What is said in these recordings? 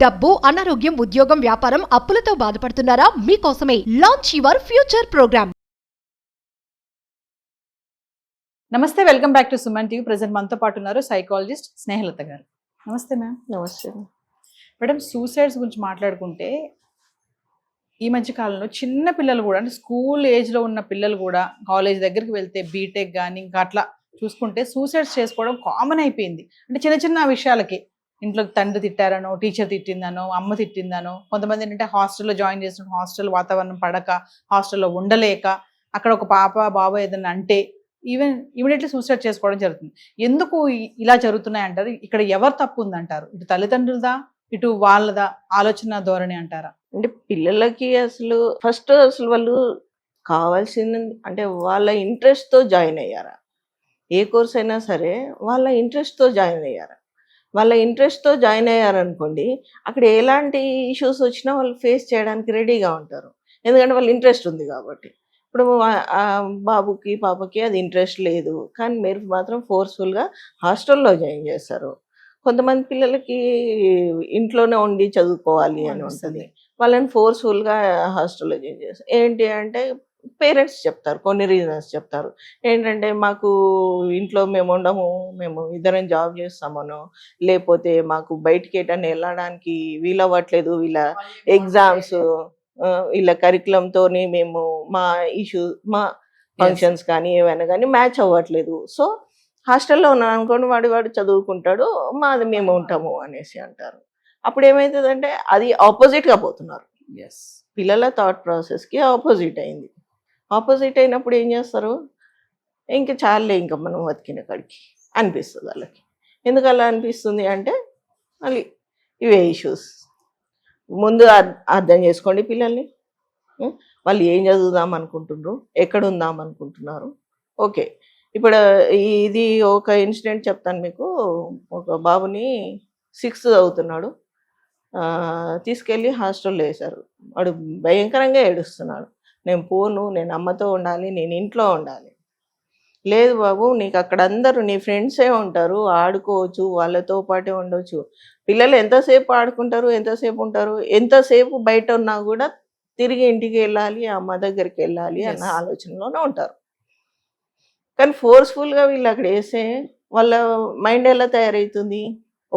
డబ్బు, అనారోగ్యం, ఉద్యోగం, వ్యాపారం, అప్పులతో బాధపడుతున్నారా? మీకోసమే లాంచ్ యువర్ ఫ్యూచర్ ప్రోగ్రామ్. నమస్తే, welcome back to Suman TV. Present మనతో పాటు ఉన్నారు సైకాలజిస్ట్ స్నేహలత గారు. నమస్తే మ్యామ్. నమస్తే మేడం, సూసైడ్స్ గురించి మాట్లాడుకుంటే ఈ మధ్య కాలంలో చిన్న పిల్లలు కూడా, అంటే స్కూల్ ఏజ్లో ఉన్న పిల్లలు కూడా కాలేజ్ దగ్గరికి వెళ్తే బీటెక్ కానీ ఇంకా అట్లా చూసుకుంటే సూసైడ్స్ చేసుకోవడం కామన్ అయిపోయింది. అంటే చిన్న చిన్న విషయాలకి, ఇంట్లో తండ్రి తిట్టారనో, టీచర్ తిట్టిందనో, అమ్మ తిట్టిందనో, కొంతమంది ఏంటంటే హాస్టల్లో జాయిన్ చేసిన హాస్టల్ వాతావరణం పడక, హాస్టల్లో ఉండలేక, అక్కడ ఒక పాప బాబు ఏదైనా అంటే ఇమీడియట్లీ సూసైడ్ చేసుకోవడం జరుగుతుంది. ఎందుకు ఇలా జరుగుతున్నాయి అంటారు? ఇక్కడ ఎవరు తప్పు ఉందంటారు? ఇటు తల్లిదండ్రులదా, ఇటు వాళ్ళదా ఆలోచన ధోరణి అంటారా? అంటే పిల్లలకి అసలు ఫస్ట్ వాళ్ళు కావాల్సింది అంటే వాళ్ళ ఇంట్రెస్ట్తో జాయిన్ అయ్యారా? ఏ కోర్స్ అయినా సరే వాళ్ళ ఇంట్రెస్ట్తో జాయిన్ అయ్యారా? వాళ్ళ ఇంట్రెస్ట్తో జాయిన్ అయ్యారనుకోండి, అక్కడ ఎలాంటి ఇష్యూస్ వచ్చినా వాళ్ళు ఫేస్ చేయడానికి రెడీగా ఉంటారు. ఎందుకంటే వాళ్ళ ఇంట్రెస్ట్ ఉంది కాబట్టి. ఇప్పుడు బాబుకి పాపకి అది ఇంట్రెస్ట్ లేదు, కానీ మీరు మాత్రం ఫోర్స్ఫుల్గా హాస్టల్లో జాయిన్ చేస్తారు. కొంతమంది పిల్లలకి ఇంట్లోనే ఉండి చదువుకోవాలి అని ఉంటుంది, వాళ్ళని ఫోర్స్ఫుల్గా హాస్టల్లో జాయిన్ చేస్తారు. ఏంటి అంటే పేరెంట్స్ చెప్తారు, కొన్ని రీజన్స్ చెప్తారు. ఏంటంటే మాకు ఇంట్లో మేము ఉండము, మేము ఇద్దరం జాబ్ చేస్తామనో, లేకపోతే మాకు బయటికి ఎటన్నా వెళ్ళడానికి వీలవ్వట్లేదు, వీళ్ళ ఎగ్జామ్స్, వీళ్ళ కరికులంతో మేము మా మా ఫంక్షన్స్ కానీ ఏమైనా కానీ మ్యాచ్ అవ్వట్లేదు. సో హాస్టల్లో ఉన్నాను అనుకోండి, వాడు చదువుకుంటాడు, మాది మేము ఉంటాము అనేసి అంటారు. అప్పుడు ఏమవుతుందంటే అది ఆపోజిట్గా పోతున్నారు. పిల్లల థాట్ ప్రాసెస్కి ఆపోజిట్ అయింది. ఆపోజిట్ అయినప్పుడు ఏం చేస్తారు, ఇంకా చాలే ఇంకా మనం బతికిన కాడికి అనిపిస్తుంది వాళ్ళకి. ఎందుకు అలా అనిపిస్తుంది అంటే మళ్ళీ ఇవే ఇష్యూస్. ముందు అర్థం చేసుకోండి పిల్లల్ని, వాళ్ళు ఏం చదువుదాం అనుకుంటున్నారు, ఎక్కడ ఉందాం అనుకుంటున్నారు. ఓకే, ఇప్పుడు ఇది ఒక ఇన్సిడెంట్ చెప్తాను మీకు. ఒక బాబుని 6th చదువుతున్నాడు, తీసుకెళ్ళి హాస్టల్లో వేశారు. వాడు భయంకరంగా ఏడుస్తున్నాడు. నేను పోను, నేను అమ్మతో ఉండాలి, నేను ఇంట్లో ఉండాలి. లేదు బాబు, నీకు అక్కడ అందరూ నీ ఫ్రెండ్సే ఉంటారు, ఆడుకోవచ్చు, వాళ్ళతో పాటే ఉండవచ్చు. పిల్లలు ఎంతసేపు ఆడుకుంటారు, ఎంతసేపు ఉంటారు, ఎంతసేపు బయట ఉన్నా కూడా తిరిగి ఇంటికి వెళ్ళాలి, అమ్మ దగ్గరికి వెళ్ళాలి అన్న ఆలోచనలోనే ఉంటారు. కానీ ఫోర్స్ఫుల్గా వీళ్ళు అక్కడ వేస్తే వాళ్ళ మైండ్ ఎలా తయారవుతుంది?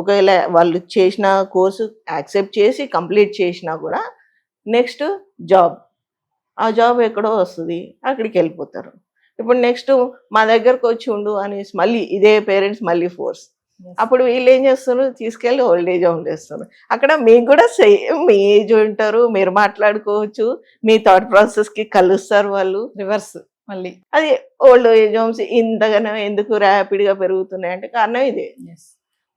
ఒకవేళ వాళ్ళు చేసిన కోర్సు యాక్సెప్ట్ చేసి కంప్లీట్ చేసినా కూడా నెక్స్ట్ జాబ్, ఆ జాబ్ ఎక్కడో వస్తుంది, అక్కడికి వెళ్ళిపోతారు. ఇప్పుడు నెక్స్ట్ మా దగ్గరకు వచ్చి ఉండు అనేసి మళ్ళీ ఇదే పేరెంట్స్ మళ్ళీ ఫోర్స్. అప్పుడు వీళ్ళు ఏం చేస్తున్నారు, తీసుకెళ్ళి ఓల్డ్ ఏజ్ హోమ్ చేస్తున్నారు. అక్కడ మీకు కూడా సేమ్ మీ ఏజ్ ఉంటారు, మీరు మాట్లాడుకోవచ్చు, మీ థాట్ ప్రాసెస్కి కలుస్తారు వాళ్ళు. రివర్స్ మళ్ళీ అది ఓల్డ్ ఏజ్ హోమ్స్ ఇంతగానో ఎందుకు ర్యాపిడ్గా పెరుగుతున్నాయి అంటే కారణం ఇదే.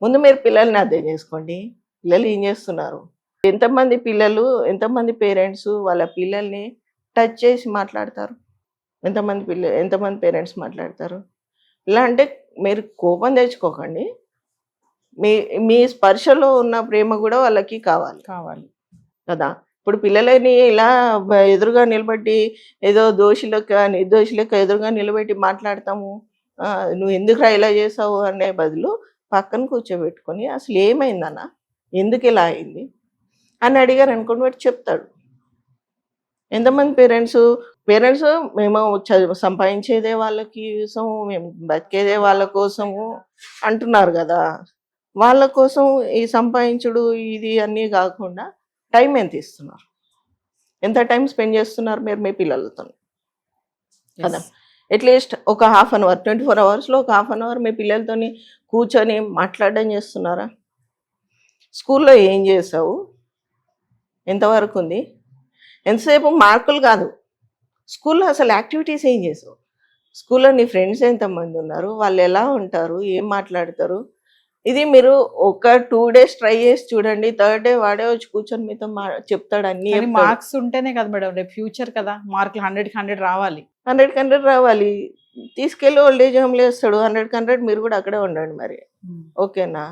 ముందు మీరు పిల్లల్ని అర్థం చేసుకోండి, పిల్లలు ఏం చేస్తున్నారు. ఎంతమంది పిల్లలు, ఎంతమంది పేరెంట్స్ వాళ్ళ పిల్లల్ని టచ్ చేసి మాట్లాడతారు? ఎంతమంది పేరెంట్స్ మాట్లాడతారు? ఇలా అంటే మీరు కోపం తెచ్చుకోకండి, మీ స్పర్శలో ఉన్న ప్రేమ కూడా వాళ్ళకి కావాలి కదా. ఇప్పుడు పిల్లలని ఇలా ఎదురుగా నిలబెట్టి ఏదో నిర్దోషులకు ఎదురుగా నిలబెట్టి మాట్లాడతాము, నువ్వు ఎందుకురా ఇలా చేసావు అనే బదులు పక్కన కూర్చోబెట్టుకొని అసలు ఏమైందన్నా, ఎందుకు ఇలా అయింది అని అడిగారు అనుకోండి, వాడు చెప్తాడు. ఎంతమంది పేరెంట్స్ మేము సంపాదించేదే వాళ్ళకి కోసం, మేము బతికేదే వాళ్ళ కోసము అంటున్నారు కదా. వాళ్ళ కోసం ఈ సంపాదించుడు ఇది అన్నీ కాకుండా టైం ఎంత ఇస్తున్నారు, ఎంత టైం స్పెండ్ చేస్తున్నారు మీరు మీ పిల్లలతో కదా. అట్లీస్ట్ ఒక 1/2 hour, 24 hours ఒక 1/2 hour మీ పిల్లలతో కూర్చొని మాట్లాడడం చేస్తున్నారా? స్కూల్లో ఏం చేసావు, ఎంతవరకు ఉంది, ఎంతసేపు మార్కులు కాదు, స్కూల్లో అసలు యాక్టివిటీస్ ఏం చేసావు, స్కూల్లో నీ ఫ్రెండ్స్ ఎంతమంది ఉన్నారు, వాళ్ళు ఎలా ఉంటారు, ఏం మాట్లాడతారు. ఇది మీరు ఒక 2 days ట్రై చేసి చూడండి. 3rd day వాడే వచ్చి కూర్చొని మీతో చెప్తాడు అన్ని. మార్క్స్ ఉంటేనే కదా మేడం రేపు ఫ్యూచర్ కదా, మార్కులు 100కి 100 రావాలి, 100కి 100 రావాలి. తీసుకెళ్ళి ఓల్డ్ ఏజ్ హోమ్లో వేస్తాడు, 100కి 100 మీరు కూడా అక్కడే ఉండండి. మరి ఓకేనా?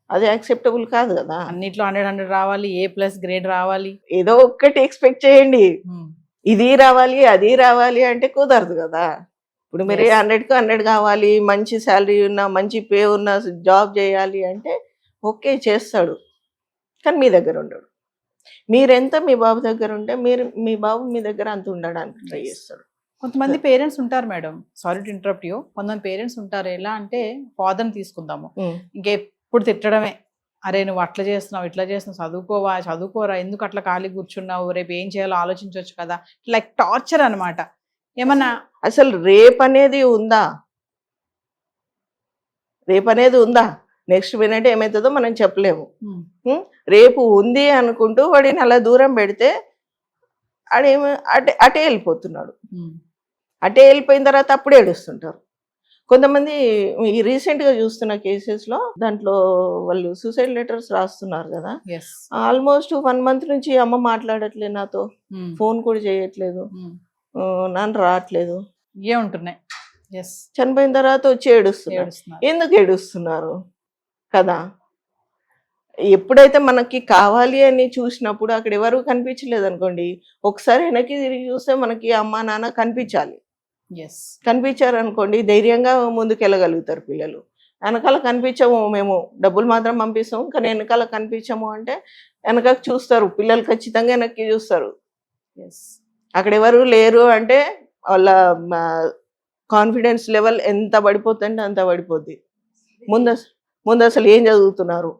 అది యాక్సెప్టబుల్ కాదు కదా. అన్నిట్లో 100 రావాలి, A+ గ్రేడ్ రావాలి, ఏదో ఒక్కటి ఎక్స్పెక్ట్ చేయండి, ఇది రావాలి అది రావాలి అంటే కుదరదు కదా. ఇప్పుడు మీరు 100కి 100 కావాలి, మంచి శాలరీ ఉన్న, మంచి పే ఉన్న జాబ్ చేయాలి అంటే ఓకే చేస్తాడు. కానీ మీ దగ్గర ఉండడు. మీరెంత మీ బాబు దగ్గర ఉంటే మీ బాబు మీ దగ్గర అంత ఉండడానికి ట్రై చేస్తాడు. కొంతమంది పేరెంట్స్ ఉంటారు madam, sorry to interrupt you, కొంతమంది పేరెంట్స్ ఉంటారు ఎలా అంటే, ఫాదర్ని తీసుకుందాము, ఇంకెప్పుడు తిట్టడమే, అరే నువ్వు అట్లా చేస్తున్నావు ఇట్లా చేస్తున్నావు, చదువుకోరా, ఎందుకు అట్లా ఖాళీ కూర్చున్నావు, రేపు ఏం చేయాలో ఆలోచించవచ్చు కదా, లైక్ టార్చర్ అనమాట. ఏమన్నా అసలు రేపు అనేది ఉందా? నెక్స్ట్ మినిట్ ఏమవుతుందో మనం చెప్పలేము. రేపు ఉంది అనుకుంటూ వాడిని అలా దూరం పెడితే ఆడేమో అటే వెళ్ళిపోతున్నాడు. అటే వెళ్ళిపోయిన తర్వాత అప్పుడే ఏడుస్తుంటారు. కొంతమంది ఈ రీసెంట్గా చూస్తున్న కేసెస్లో దాంట్లో వాళ్ళు సూసైడ్ లెటర్స్ రాస్తున్నారు కదా, ఆల్మోస్ట్ 1 month నుంచి అమ్మ మాట్లాడట్లేదు నాతో, ఫోన్ కూడా చేయట్లేదు, నాన్న రావట్లేదు, ఏముంటున్నాయి, చనిపోయిన తర్వాత వచ్చి ఏడుస్తున్నారు. ఎందుకు ఏడుస్తున్నారు కదా? ఎప్పుడైతే మనకి కావాలి అని చూసినప్పుడు అక్కడ ఎవరు కనిపించలేదు అనుకోండి, ఒకసారి వెనక్కి తిరిగి చూస్తే మనకి అమ్మ నాన్న కనిపించాలి. కనిపించారు అనుకోండి, ధైర్యంగా ముందుకు వెళ్ళగలుగుతారు పిల్లలు. వెనకాల కనిపించము, మేము డబ్బులు మాత్రం పంపిస్తాము కానీ వెనకాల కనిపించము అంటే వెనకకి చూస్తారు పిల్లలు, ఖచ్చితంగా వెనక్కి చూస్తారు. అక్కడ ఎవరు లేరు అంటే వాళ్ళ కాన్ఫిడెన్స్ లెవెల్ ఎంత పడిపోతుందంటే అంత పడిపోద్ది. ముందు అసలు ఏం చదువుతున్నారు,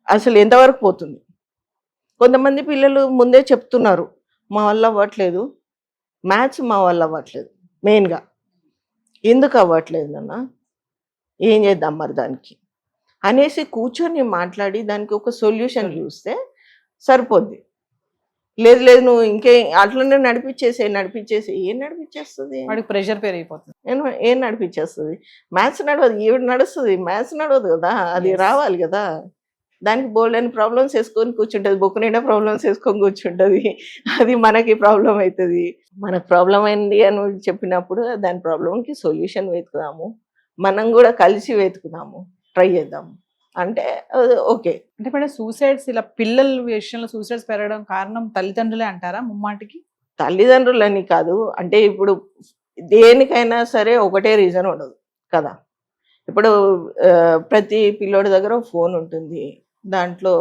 అసలు ఎంతవరకు పోతుంది. కొంతమంది పిల్లలు ముందే చెప్తున్నారు, మా వల్ల అవ్వట్లేదు, మ్యాథ్స్ మా వల్ల అవ్వట్లేదు. మెయిన్గా ఎందుకు అవ్వట్లేదు నాన్న, ఏం చేద్దాం మరి దానికి అనేసి కూర్చొని మాట్లాడి దానికి ఒక సొల్యూషన్ చూస్తే సరిపోద్ది. లేదు నువ్వు ఇంకే అట్లనే నడిపించేసి ఏం నడిపించేస్తుంది, వాడికి ప్రెషర్ పెరిగిపోతుంది. ఏం నడిపించేస్తుంది? మ్యాథ్స్ నడవదు, ఈవిడ నడుస్తుంది, మ్యాథ్స్ నడవదు కదా, అది రావాలి కదా. దానికి బోల్డ్ అని ప్రాబ్లమ్స్ వేసుకొని కూర్చుంటుంది, బుక్ నిండా ప్రాబ్లమ్స్ వేసుకొని కూర్చుంటుంది. అది మనకి ప్రాబ్లం అవుతుంది. మనకు ప్రాబ్లం అయింది అని చెప్పినప్పుడు దాని ప్రాబ్లంకి సొల్యూషన్ వెతుకుదాము, మనం కూడా కలిసి వెతుకుదాము, ట్రై చేద్దాము అంటే ఓకే. అంటే మేడం సూసైడ్స్, ఇలా పిల్లల విషయంలో సూసైడ్స్ పెరగడం కారణం తల్లిదండ్రులే అంటారా ముమ్మాటికి? తల్లిదండ్రులని కాదు, అంటే ఇప్పుడు దేనికైనా సరే ఒకటే రీజన్ ఉండదు కదా. ఇప్పుడు ప్రతి పిల్లోడి దగ్గర ఫోన్ ఉంటుంది, దాంట్లో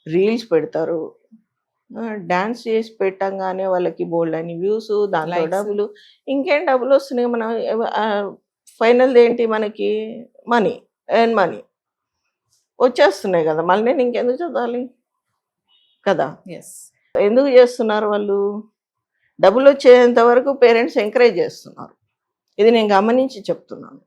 రీల్స్ పెడతారు, డాన్స్ చేసి పెట్టంగానే వాళ్ళకి బోల్డ్ అని వ్యూస్, దాంట్లో డబ్బులు, ఇంకేం డబ్బులు వస్తున్నాయి. మనం ఫైనల్ ఏంటి, మనకి మనీ వచ్చేస్తున్నాయి కదా, మళ్ళీ నేను ఇంకెందుకు చదవాలి కదా. ఎందుకు చేస్తున్నారు వాళ్ళు? డబ్బులు వచ్చేంత వరకు పేరెంట్స్ ఎంకరేజ్ చేస్తున్నారు, ఇది నేను గమనించి చెప్తున్నాను.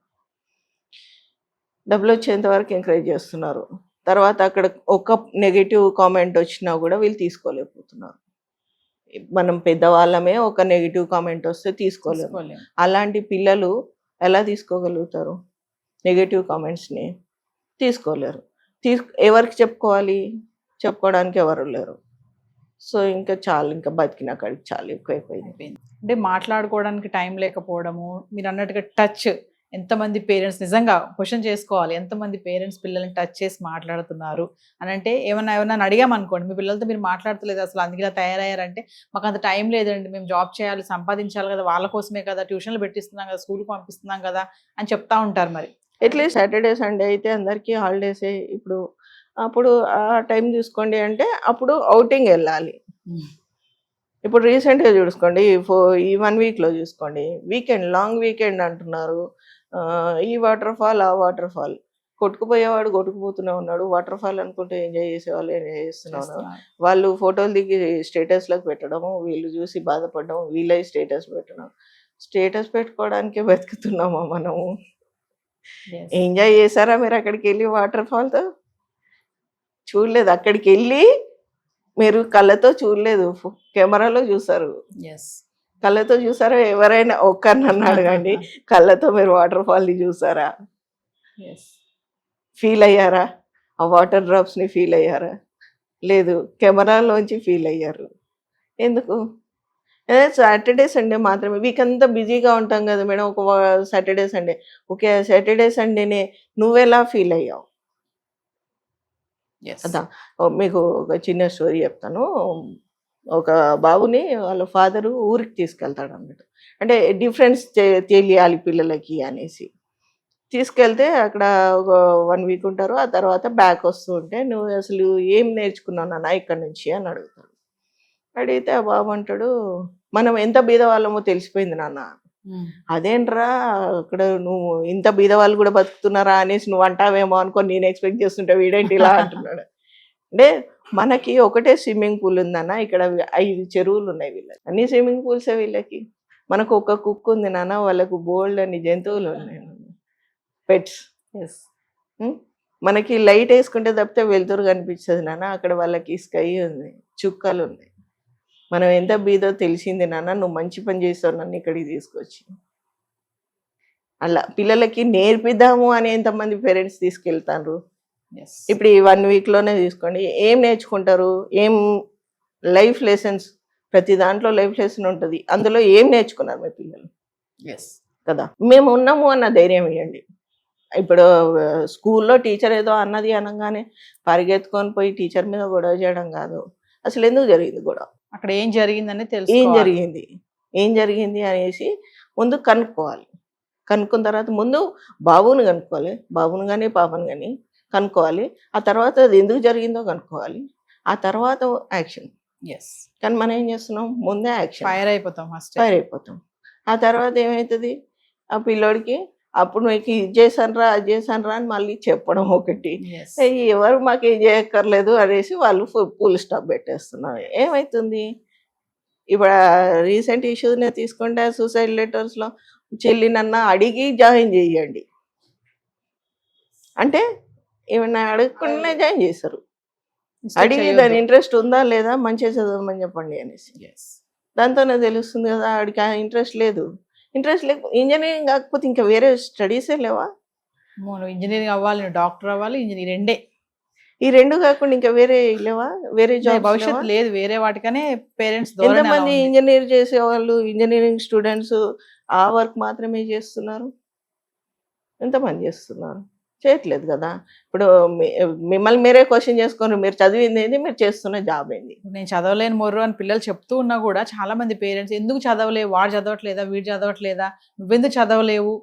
డబ్బులు వచ్చేంత వరకు ఎంకరేజ్ చేస్తున్నారు, తర్వాత అక్కడ ఒక నెగిటివ్ కామెంట్ వచ్చినా కూడా వీళ్ళు తీసుకోలేకపోతున్నారు. మనం పెద్దవాళ్ళమే ఒక నెగిటివ్ కామెంట్ వస్తే తీసుకోలేము, అలాంటి పిల్లలు ఎలా తీసుకోగలుగుతారు? నెగిటివ్ కామెంట్స్ని తీసుకోలేరు. ఎవరికి చెప్పుకోవాలి? చెప్పుకోవడానికి ఎవరు లేరు. సో ఇంకా బతికిన కాడికి చాలా ఎక్కువైపోయింది. అంటే మాట్లాడుకోవడానికి టైం లేకపోవడము, మీరు అన్నట్టుగా టచ్, ఎంతమంది పేరెంట్స్ నిజంగా క్వశ్చన్ చేసుకోవాలి, ఎంతమంది పేరెంట్స్ పిల్లల్ని టచ్ చేసి మాట్లాడుతున్నారు అని. అంటే ఏమన్నా అడిగామనుకోండి, మీ పిల్లలతో మీరు మాట్లాడతలేదు అసలు, అందుకే తయారయ్యారంటే మాకు అంత టైం లేదండి, మేము జాబ్ చేయాలి, సంపాదించాలి కదా, వాళ్ళ కోసమే కదా, ట్యూషన్లు పెట్టిస్తున్నాం కదా, స్కూల్కి పంపిస్తున్నాం కదా అని చెప్తా ఉంటారు. మరి అట్లీస్ట్ సాటర్డే సండే అయితే అందరికీ హాలిడేసే. అప్పుడు ఆ టైం చూసుకోండి అంటే అప్పుడు అవుటింగ్ వెళ్ళాలి. ఇప్పుడు రీసెంట్గా చూసుకోండి, ఈ 1 weekలో చూసుకోండి, లాంగ్ వీకెండ్ అంటున్నారు. ఈ వాటర్ ఫాల్ ఆ వాటర్ ఫాల్, కొట్టుకుపోయేవాడు కొట్టుకుపోతూనే ఉన్నాడు, వాటర్ ఫాల్ అనుకుంటే ఎంజాయ్ చేసేవాళ్ళు ఎంజాయ్ చేస్తున్నాను. వాళ్ళు ఫోటోలు దిగి స్టేటస్లకు పెట్టడము, వీళ్ళు చూసి బాధపడడం, వీళ్ళై స్టేటస్ పెట్టడం. స్టేటస్ పెట్టుకోవడానికే బతుకుతున్నామా మనము? ఎంజాయ్ చేశారా మీరు అక్కడికి వెళ్ళి? వాటర్ ఫాల్తో చూడలేదు, అక్కడికి వెళ్ళి మీరు కళ్ళతో చూడలేదు, కెమెరాలో చూసారు. కళ్ళతో చూసారా? ఎవరైనా ఒక్కరినన్ను అడగండి, కళ్ళతో మీరు వాటర్ ఫాల్ని చూసారా? ఫీల్ అయ్యారా? ఆ వాటర్ డ్రాప్స్ని ఫీల్ అయ్యారా? లేదు, కెమెరాలోంచి ఫీల్ అయ్యారు. ఎందుకు? సాటర్డే సండే మాత్రమే. వీక్ అంతా బిజీగా ఉంటాం కదా మేడం, ఒక సాటర్డే సండే. ఓకే, సాటర్డే సండేనే నువ్వెలా ఫీల్ అయ్యావు కదా. మీకు ఒక చిన్న స్టోరీ చెప్తాను. ఒక బాబుని వాళ్ళ ఫాదరు ఊరికి తీసుకెళ్తాడు అన్నట్టు, అంటే డిఫరెన్స్ తెలియాలి పిల్లలకి అనేసి తీసుకెళ్తే అక్కడ ఒక 1 వీక్ ఉంటారు. ఆ తర్వాత బ్యాక్ వస్తూ ఉంటే, "నువ్వు అసలు ఏం నేర్చుకున్నావు నాన్న ఇక్కడి నుంచి" అని అడుగుతాడు. అడిగితే ఆ బాబు అంటాడు, "మనం ఎంత బీదవాళ్ళమో తెలిసిపోయింది నాన్న. అదేంట్రా అక్కడ నువ్వు ఇంత బీదవాళ్ళు కూడా బతుకుతున్నారా అనేసి నువ్వు అంటావేమో అనుకొని నేను ఎక్స్పెక్ట్ చేస్తుంటే వీడేంటి ఇలా అంటున్నాడు." అంటే మనకి ఒకటే స్విమ్మింగ్ పూల్ ఉందన్న, ఇక్కడ 5 చెరువులు ఉన్నాయి వీళ్ళకి. అన్ని స్విమ్మింగ్ పూల్సే వీళ్ళకి. మనకు ఒక కుక్ ఉంది నాన్న, వాళ్ళకు బోల్డ్ అని జంతువులు ఉన్నాయి పెట్స్. ఎస్. మనకి లైట్ వేసుకుంటే తప్పితే వెలుతురు కనిపించదు నాన్న, అక్కడ వాళ్ళకి స్కై ఉంది, చుక్కలు ఉన్నాయి. మనం ఎంత బీదో తెలిసింది నాన్న, నువ్వు మంచి పని చేస్తావు నన్ను ఇక్కడికి తీసుకొచ్చి. అలా పిల్లలకి నేర్పిద్దాము అని ఎంతమంది పేరెంట్స్ తీసుకెళ్తారు. ఎస్. ఇప్పుడు ఈ 1 వీక్లోనే తీసుకోండి, ఏం నేర్చుకుంటారు, ఏం లైఫ్ లెసన్స్, ప్రతి దాంట్లో లైఫ్ లెసన్ ఉంటుంది. అందులో ఏం నేర్చుకున్నారు మీ పిల్లలు ఎస్. కదా? మేము ఉన్నాము అన్న ధైర్యం ఇవ్వండి. ఇప్పుడు స్కూల్లో టీచర్ ఏదో అన్నది అనగానే పరిగెత్తుకొని పోయి టీచర్ మీద గొడవ చేయడం కాదు. అసలు ఎందుకు జరిగింది గొడవ, అక్కడ ఏం జరిగిందని ఏం తెలుసుకోవాలి. జరిగింది అనేసి ముందు కనుక్కోవాలి. కనుక్కున్న తర్వాత ముందు బాబుని కనుక్కోవాలి, బాబుని కానీ పాపను కానీ కనుక్కోవాలి. ఆ తర్వాత అది ఎందుకు జరిగిందో కనుక్కోవాలి. ఆ తర్వాత యాక్షన్. ఎస్. కానీ మనం ఏం చేస్తున్నాం, ముందే యాక్షన్, ఫైర్ అయిపోతాం ఫస్ట్. ఫైర్ అయిపోతాం. ఆ తర్వాత ఏమవుతుంది, ఆ పిల్లోడికి అప్పుడు మీకు ఇది చేశానురా అది చేశానురా అని మళ్ళీ చెప్పడం ఒకటి. ఎస్. ఎవరు మాకు ఏం చేయక్కర్లేదు అనేసి వాళ్ళు ఫుల్ స్టాప్ పెట్టేస్తున్నారు. ఏమవుతుంది, ఇప్పుడు రీసెంట్ ఇష్యూనే తీసుకుంటే సూసైడ్ లెటర్స్లో చెల్లినన్నా అడిగి జాయిన్ చేయండి అంటే ఏమన్నా అడగకుండానే జాయిన్ చేశారు. అడిగి దాని ఇంట్రెస్ట్ ఉందా లేదా, మంచిగా చదవమని చెప్పండి అనేసి. ఎస్. దాంతోనే తెలుస్తుంది కదా ఆడికి ఆ ఇంట్రెస్ట్ లేదు. ఇంట్రెస్ట్ లేక ఇంజనీరింగ్ కాకపోతే ఇంకా వేరే స్టడీసే లేవా? నువ్వు ఇంజనీరింగ్ అవ్వాలి, నువ్వు డాక్టర్ అవ్వాలి, ఇంజనీర్ రెండే. ఈ 2 కాకుండా ఇంకా వేరే లేవా, వేరే జాబ్ భవిష్యత్తు లేదు వేరే వాటికనే పేరెంట్స్ ఎంతమంది ఇంజనీర్ చేసే వాళ్ళు, ఇంజనీరింగ్ స్టూడెంట్స్ ఆ వర్క్ మాత్రమే చేస్తున్నారు? ఎంతమంది చేస్తున్నారు? చేయట్లేదు కదా. ఇప్పుడు మిమ్మల్ని మీరే క్వశ్చన్ చేసుకొని మీరు చదివింది ఏంది, మీరు చేస్తున్న జాబ్ ఏంది? నేను చదవలేని మొర్రు అని పిల్లలు చెప్తూ ఉన్నా కూడా చాలా మంది పేరెంట్స్ ఎందుకు చదవలేవు, వాడు చదవట్లేదా, వీడు చదవట్లేదా, నువ్వెందుకు చదవలేవు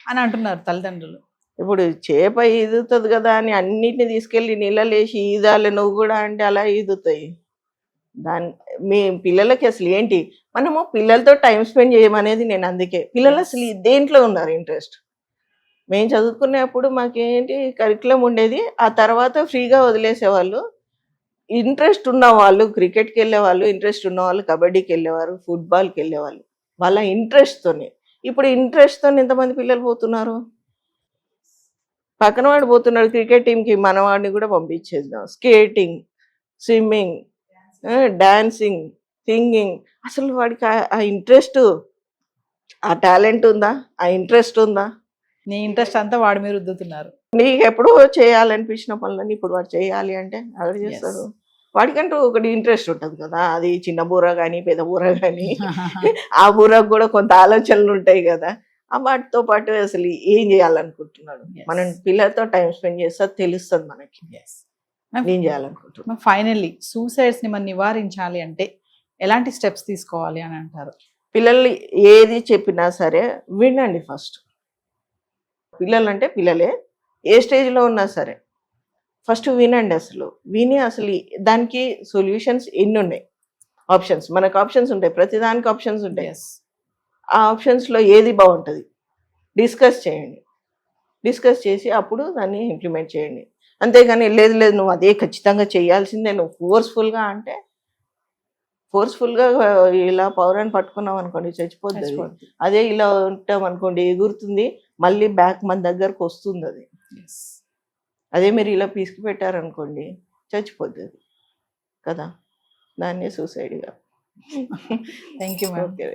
అని అంటున్నారు తల్లిదండ్రులు. ఇప్పుడు చేప ఈదుతుంది కదా అని అన్నిటిని తీసుకెళ్ళి నీళ్ళలో వేసి ఈదాలి నువ్వు కూడా అంటే అలా ఈదుతాయి. మీ పిల్లలకి అసలు ఏంటి, మనము పిల్లలతో టైం స్పెండ్ చేయమనేది నేను అందుకే. పిల్లలు అసలు దేంట్లో ఉన్నారు ఇంట్రెస్ట్? మేము చదువుకునేప్పుడు మాకేంటి కరికులం ఉండేది, ఆ తర్వాత ఫ్రీగా వదిలేసేవాళ్ళు. ఇంట్రెస్ట్ ఉన్నవాళ్ళు క్రికెట్కి వెళ్ళేవాళ్ళు, ఇంట్రెస్ట్ ఉన్నవాళ్ళు కబడ్డీకి వెళ్ళేవారు, ఫుట్బాల్కి వెళ్ళేవాళ్ళు వాళ్ళ ఇంట్రెస్ట్తోనే. ఇప్పుడు ఇంట్రెస్ట్తో ఎంతమంది పిల్లలు పోతున్నారు? పక్కన వాడు పోతున్నాడు క్రికెట్ టీంకి, మనవాడిని కూడా పంపించేద్దాం. స్కేటింగ్, స్విమ్మింగ్, డాన్సింగ్, సింగింగ్, అసలు వాడికి ఆ ఇంట్రెస్ట్, ఆ టాలెంట్ ఉందా, ఆ ఇంట్రెస్ట్ ఉందా? నీ ఇంట్రెస్ట్ అంతా వాడి మీద రుద్దుతున్నారు. నీకు ఎప్పుడో చేయాలనిపించిన పనులని ఇప్పుడు వాడు చేయాలి అంటే అక్కడ చేస్తాడు. వాడికంటూ ఒకటి ఇంట్రెస్ట్ ఉంటుంది కదా, అది చిన్న బూర కానీ పెద్ద బూర కానీ ఆ బూరకు కూడా కొంత ఆలోచనలు ఉంటాయి కదా. ఆ వాటితో పాటు అసలు ఏం చేయాలనుకుంటున్నాడు, మనం పిల్లలతో టైం స్పెండ్ చేస్తే తెలుస్తుంది మనకి ఏం చేయాలనుకుంటున్నాం. ఫైనల్లీ సూసైడ్స్ ని మనం నివారించాలి అంటే ఎలాంటి స్టెప్స్ తీసుకోవాలి అని అంటారు? పిల్లలు ఏది చెప్పినా సరే వినండి ఫస్ట్. పిల్లలు అంటే పిల్లలే, ఏ స్టేజ్లో ఉన్నా సరే ఫస్ట్ వినండి. అసలు విని అసలు దానికి సొల్యూషన్స్ ఎన్ని ఉన్నాయి, ఆప్షన్స్, మనకు ఆప్షన్స్ ఉంటాయి, ప్రతిదానికి ఆప్షన్స్ ఉంటాయి. ఆ ఆప్షన్స్లో ఏది బాగుంటుంది డిస్కస్ చేయండి. డిస్కస్ చేసి అప్పుడు దాన్ని ఇంప్లిమెంట్ చేయండి. అంతేగాని లేదు లేదు నువ్వు అదే ఖచ్చితంగా చేయాల్సిందే, నువ్వు ఫోర్స్ఫుల్గా అంటే ఫోర్స్ఫుల్గా ఇలా పౌరాన్ని పట్టుకున్నాం అనుకోండి చచ్చిపోతుంది. అదే ఇలా ఉంటాం అనుకోండి ఎగురుతుంది, మళ్ళీ బ్యాక్ మన దగ్గరకు వస్తుంది అది. అదే మీరు ఇలా పీసుకు పెట్టారనుకోండి చచ్చిపోతుంది కదా. దాన్నే సూసైడ్గా. Thank you. ఓకే.